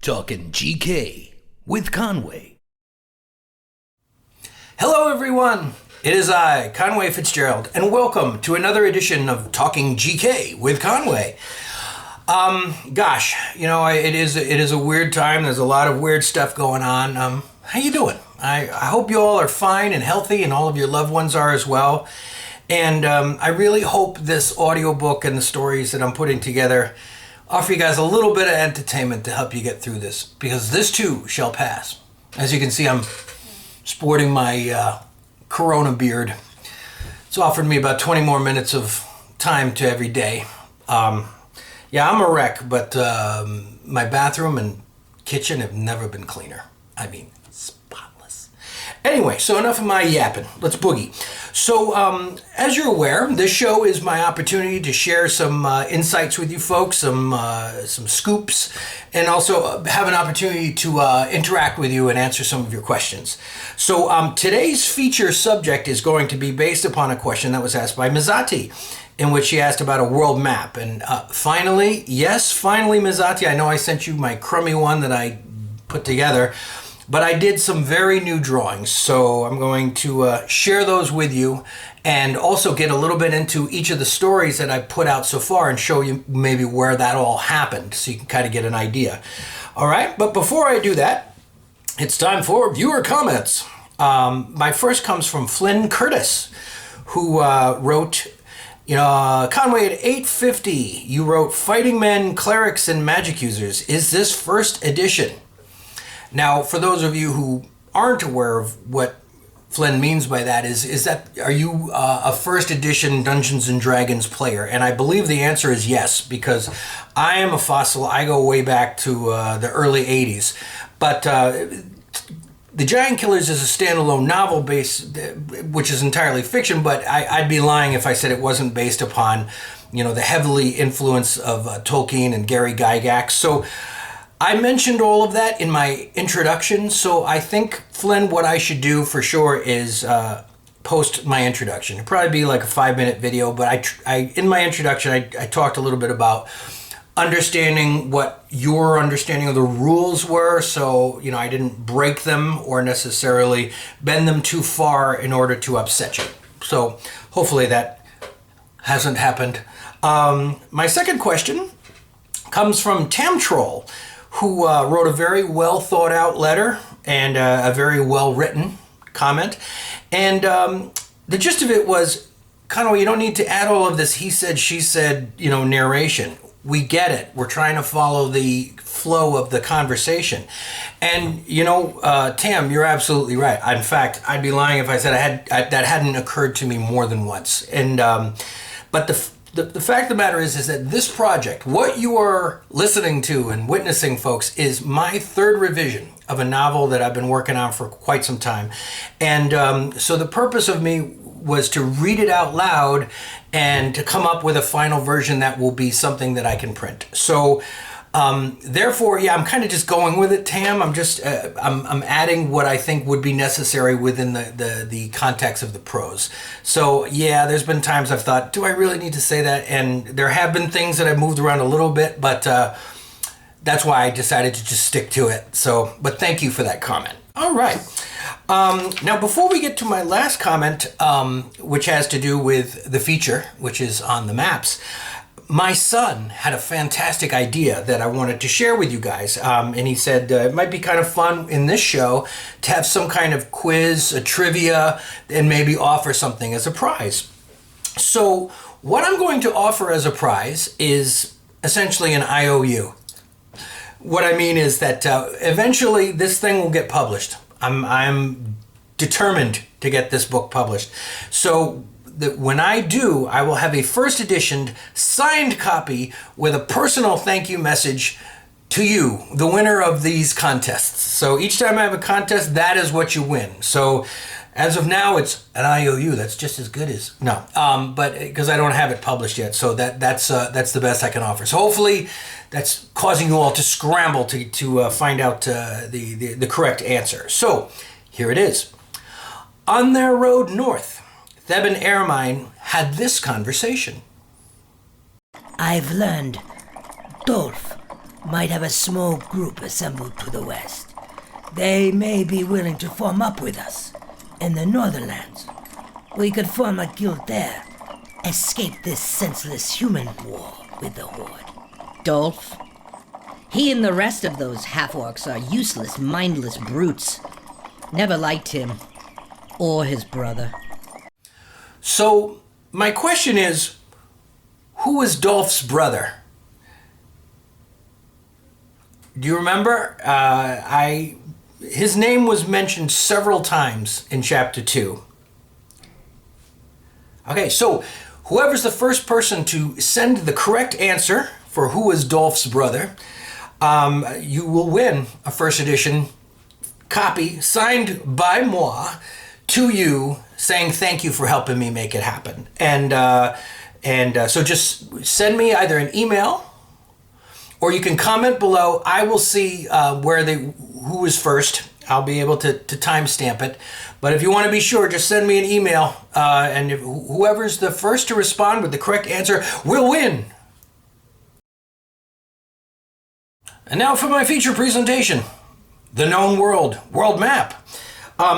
Talkin' GK with Conway. Hello everyone, it is I, Conway Fitzgerald, and welcome to another edition of Talking GK with Conway. It is a weird time. There's a lot of weird stuff going on. How you doing? I hope you all are fine and healthy, and all of your loved ones are as well. And I really hope this audiobook and the stories that I'm putting together offer you guys a little bit of entertainment to help you get through this, because this too shall pass. As you can see, I'm sporting my Corona beard. It's offered me about 20 more minutes of time to every day. I'm a wreck, but my bathroom and kitchen have never been cleaner. I mean, spotless. Anyway, so enough of my yapping. Let's boogie. So, as you're aware, this show is my opportunity to share some insights with you folks, some scoops, and also have an opportunity to interact with you and answer some of your questions. So, today's feature subject is going to be based upon a question that was asked by Mizati, in which she asked about a world map. And finally, Mizati, I know I sent you my crummy one that I put together, but I did some very new drawings, so I'm going to share those with you and also get a little bit into each of the stories that I put out so far and show you maybe where that all happened, so you can kind of get an idea. All right, but before I do that, it's time for viewer comments. My first comes from Flynn Curtis, who wrote, Conway, at 850, you wrote Fighting Men, Clerics, and Magic Users. Is this first edition? Now, for those of you who aren't aware of what Flynn means by that, are you a first edition Dungeons and Dragons player? And I believe the answer is yes, because I am a fossil. I go way back to the early 80s. But The Giant Killers is a standalone novel which is entirely fiction, but I'd be lying if I said it wasn't based upon, the heavily influence of Talkin and Gary Gygax. So I mentioned all of that in my introduction, so I think, Flynn, what I should do for sure is post my introduction. It'd probably be like a 5-minute video, but in my introduction, I talked a little bit about understanding what your understanding of the rules were, so I didn't break them or necessarily bend them too far in order to upset you. So hopefully that hasn't happened. My second question comes from Tamtroll, who wrote a very well thought out letter and a very well written comment. And the gist of it was, Conway, you don't need to add all of this he said, she said, narration. We get it. We're trying to follow the flow of the conversation. And, Tam, you're absolutely right. In fact, I'd be lying if I said that hadn't occurred to me more than once. And but the fact of the matter is that this project, what you are listening to and witnessing, folks, is my third revision of a novel that I've been working on for quite some time. And so the purpose of me was to read it out loud and to come up with a final version that will be something that I can print. So therefore, I'm kind of just going with it, Tam. I'm just I'm adding what I think would be necessary within the context of the prose. So there's been times I've thought, do I really need to say that? And there have been things that I've moved around a little bit, but that's why I decided to just stick to it. So, but thank you for that comment. All right. Now, before we get to my last comment, which has to do with the feature, which is on the maps, my son had a fantastic idea that I wanted to share with you guys. And he said it might be kind of fun in this show to have some kind of quiz, a trivia, and maybe offer something as a prize. So what I'm going to offer as a prize is essentially an IOU. What I mean is that eventually this thing will get published. I'm determined to get this book published. So that when I do, I will have a first edition signed copy with a personal thank you message to you, the winner of these contests. So each time I have a contest, that is what you win. So as of now, it's an IOU. That's just as good as but because I don't have it published yet, so that's the best I can offer. So hopefully, that's causing you all to scramble to find out the correct answer. So here it is. On their road north, Theb and Ermine had this conversation. I've learned Dolph might have a small group assembled to the west. They may be willing to form up with us in the northern lands. We could form a guild there, escape this senseless human war with the Horde. Dolph? He and the rest of those half-orcs are useless, mindless brutes. Never liked him. Or his brother. So, my question is, who was Dolph's brother? Do you remember? His name was mentioned several times in Chapter 2. Okay, so whoever's the first person to send the correct answer for who is Dolph's brother, you will win a first edition copy signed by moi to you, saying thank you for helping me make it happen. And so just send me either an email or you can comment below. I will see who is first. I'll be able to timestamp it. But if you want to be sure, just send me an email, and whoever's the first to respond with the correct answer will win. And now for my feature presentation, the known world map.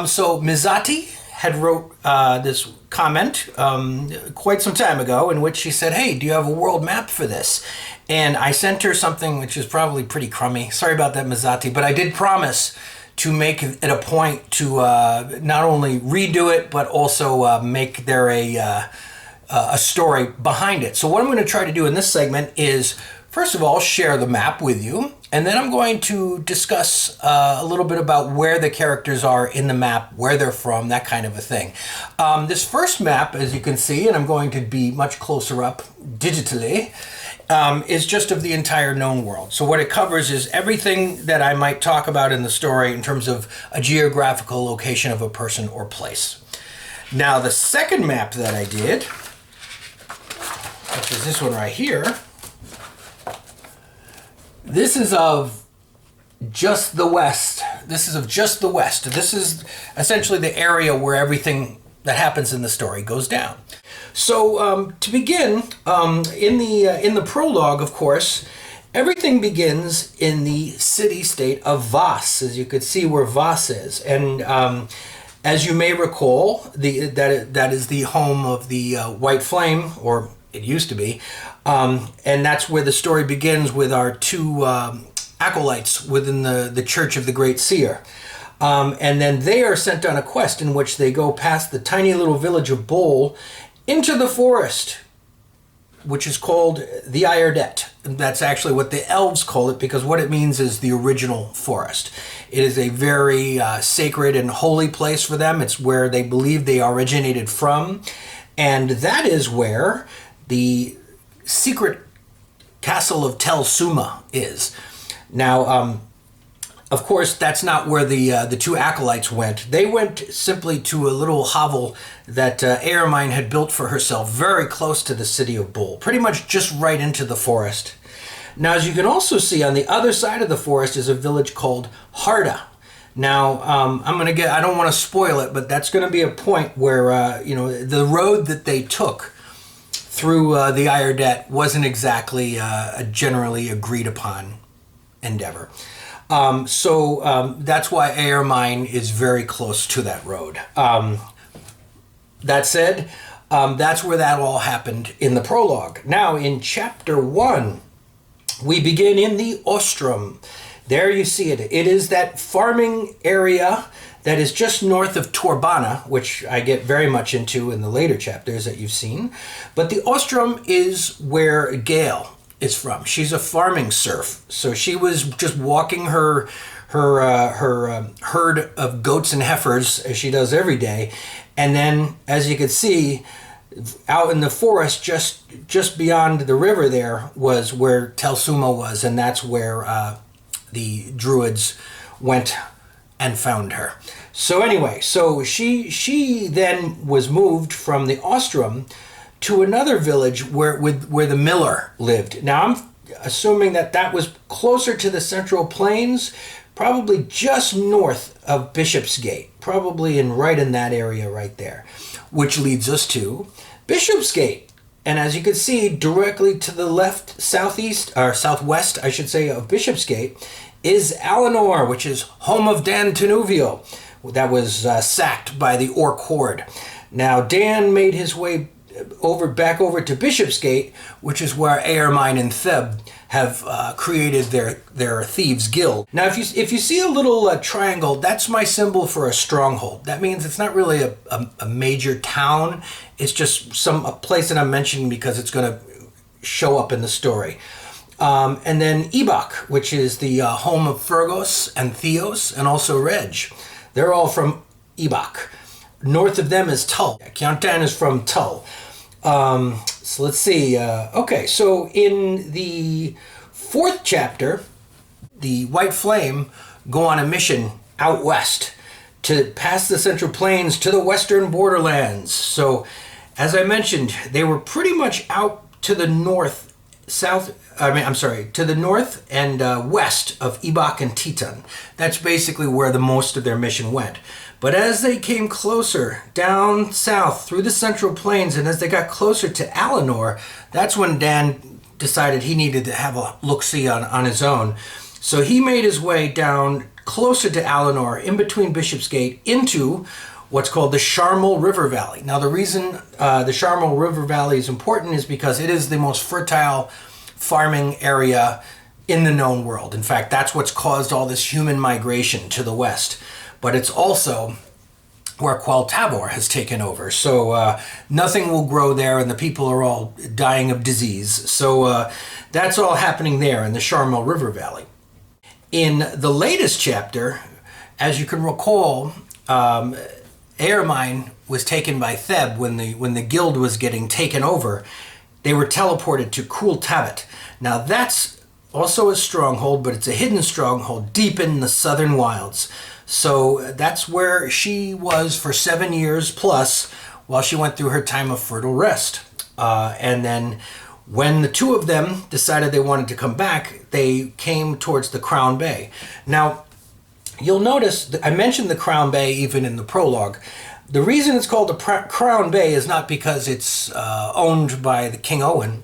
So Mizati had wrote this comment quite some time ago in which she said, hey, do you have a world map for this? And I sent her something which is probably pretty crummy. Sorry about that, Mizati, but I did promise to make it a point to not only redo it, but also make there a story behind it. So what I'm going to try to do in this segment is, first of all, share the map with you, and then I'm going to discuss a little bit about where the characters are in the map, where they're from, that kind of a thing. This first map, as you can see, and I'm going to be much closer up digitally, is just of the entire known world. So what it covers is everything that I might talk about in the story in terms of a geographical location of a person or place. Now, the second map that I did, which is this one right here, this is of just the West. This is of just the West. This is essentially the area where everything that happens in the story goes down. So to begin, in the prologue, of course, everything begins in the city-state of Voss, as you could see where Voss is. And as you may recall, that is the home of the White Flame, or it used to be, and that's where the story begins with our two acolytes within the Church of the Great Seer. And then they are sent on a quest in which they go past the tiny little village of Bol into the forest, which is called the Iredet. That's actually what the elves call it, because what it means is the original forest. It is a very sacred and holy place for them. It's where they believe they originated from. And that is where the secret castle of Tel Suma is. Now, of course, that's not where the two acolytes went. They went simply to a little hovel that Ermine had built for herself, very close to the city of Bol, pretty much just right into the forest. Now, as you can also see, on the other side of the forest is a village called Harda. Now, I don't want to spoil it, but that's going to be a point where, the road that they took through the Iredet wasn't exactly a generally agreed upon endeavor. So that's why Ermine is very close to that road. That said, that's where that all happened in the prologue. Now, in Chapter 1, we begin in the Ostrom. There you see it. It is that farming area that is just north of Torbana, which I get very much into in the later chapters that you've seen. But the Ostrom is where Gale is from. She's a farming serf. So she was just walking her herd of goats and heifers, as she does every day. And then, as you can see, out in the forest, just beyond the river there, was where Tel Suma was, and that's where the druids went and found her. So anyway, so she then was moved from the Ostrom to another village where the miller lived. Now I'm assuming that was closer to the Central Plains, probably just north of Bishopsgate, probably right in that area right there, which leads us to Bishopsgate. And as you can see, directly to the left, southeast, or southwest, I should say, of Bishopsgate, is Alinor, which is home of Dan Tenuvio, that was sacked by the Orc Horde. Now, Dan made his way back over to Bishopsgate, which is where Aermine and Theb have created their thieves guild. Now, if you see a little triangle, that's my symbol for a stronghold. That means it's not really a major town. It's just a place that I'm mentioning because it's going to show up in the story. And then Ebok, which is the home of Fergus and Theos, and also Reg. They're all from Ebok. North of them is Tull. Kyantan is from Tull. So let's see. Okay, so in the 4th chapter, the White Flame go on a mission out west to pass the Central Plains to the western borderlands. So, as I mentioned, they were pretty much out to the to the north and west of Ebok and Teton. That's basically where the most of their mission went. But as they came closer down south through the Central Plains, and as they got closer to Alinor, that's when Dan decided he needed to have a look-see on his own. So he made his way down closer to Alinor, in between Bishopsgate, into what's called the Sharmal River Valley. Now, the reason the Sharmal River Valley is important is because it is the most fertile farming area in the known world. In fact, that's what's caused all this human migration to the west. But it's also where Qualtabor has taken over. So nothing will grow there, and the people are all dying of disease. So that's all happening there in the Sharmal River Valley. In the latest chapter, as you can recall, Aermine was taken by Theb when the guild was getting taken over. They were teleported to Cool-Tabit. Now that's also a stronghold, but it's a hidden stronghold deep in the southern wilds. So that's where she was for 7 years plus while she went through her time of fertile rest. And then when the two of them decided they wanted to come back, they came towards the Crown Bay. Now, you'll notice that I mentioned the Crown Bay even in the prologue. The reason it's called the Crown Bay is not because it's owned by the King Owen,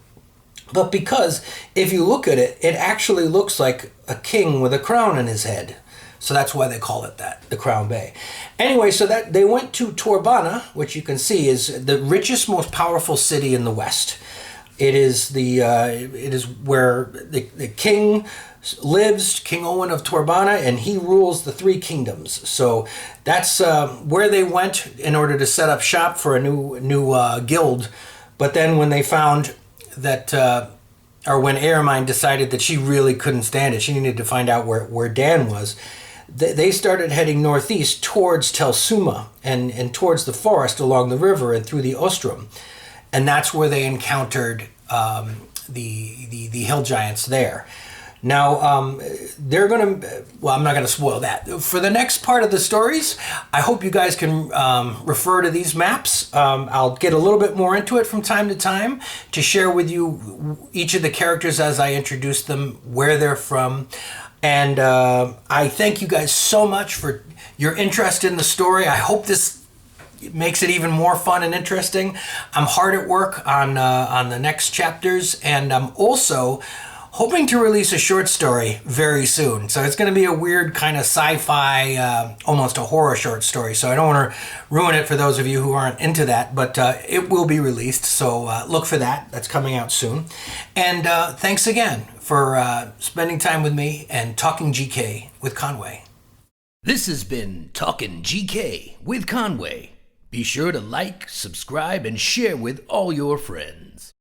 but because if you look at it, it actually looks like a king with a crown in his head. So that's why they call it that, the Crown Bay. Anyway, so that they went to Torbana, which you can see is the richest, most powerful city in the West. It is where the king lives, King Owen of Torbana, and he rules the 3 kingdoms. So that's where they went in order to set up shop for a new guild. But then when they found that, or when Aermine decided that she really couldn't stand it, she needed to find out where Dan was, they started heading northeast towards Telsuma and towards the forest along the river and through the Ostrom. And that's where they encountered the hill giants there. Now, they're going to, well, I'm not going to spoil that. For the next part of the stories, I hope you guys can refer to these maps. I'll get a little bit more into it from time to time to share with you each of the characters as I introduce them, where they're from. And I thank you guys so much for your interest in the story. I hope this makes it even more fun and interesting. I'm hard at work on the next chapters, and I'm also hoping to release a short story very soon. So it's going to be a weird kind of sci-fi, almost a horror short story. So I don't want to ruin it for those of you who aren't into that, but it will be released. So look for that. That's coming out soon. And thanks again for spending time with me and talking GK with Conway. This has been Talkin' GK with Conway. Be sure to like, subscribe, and share with all your friends.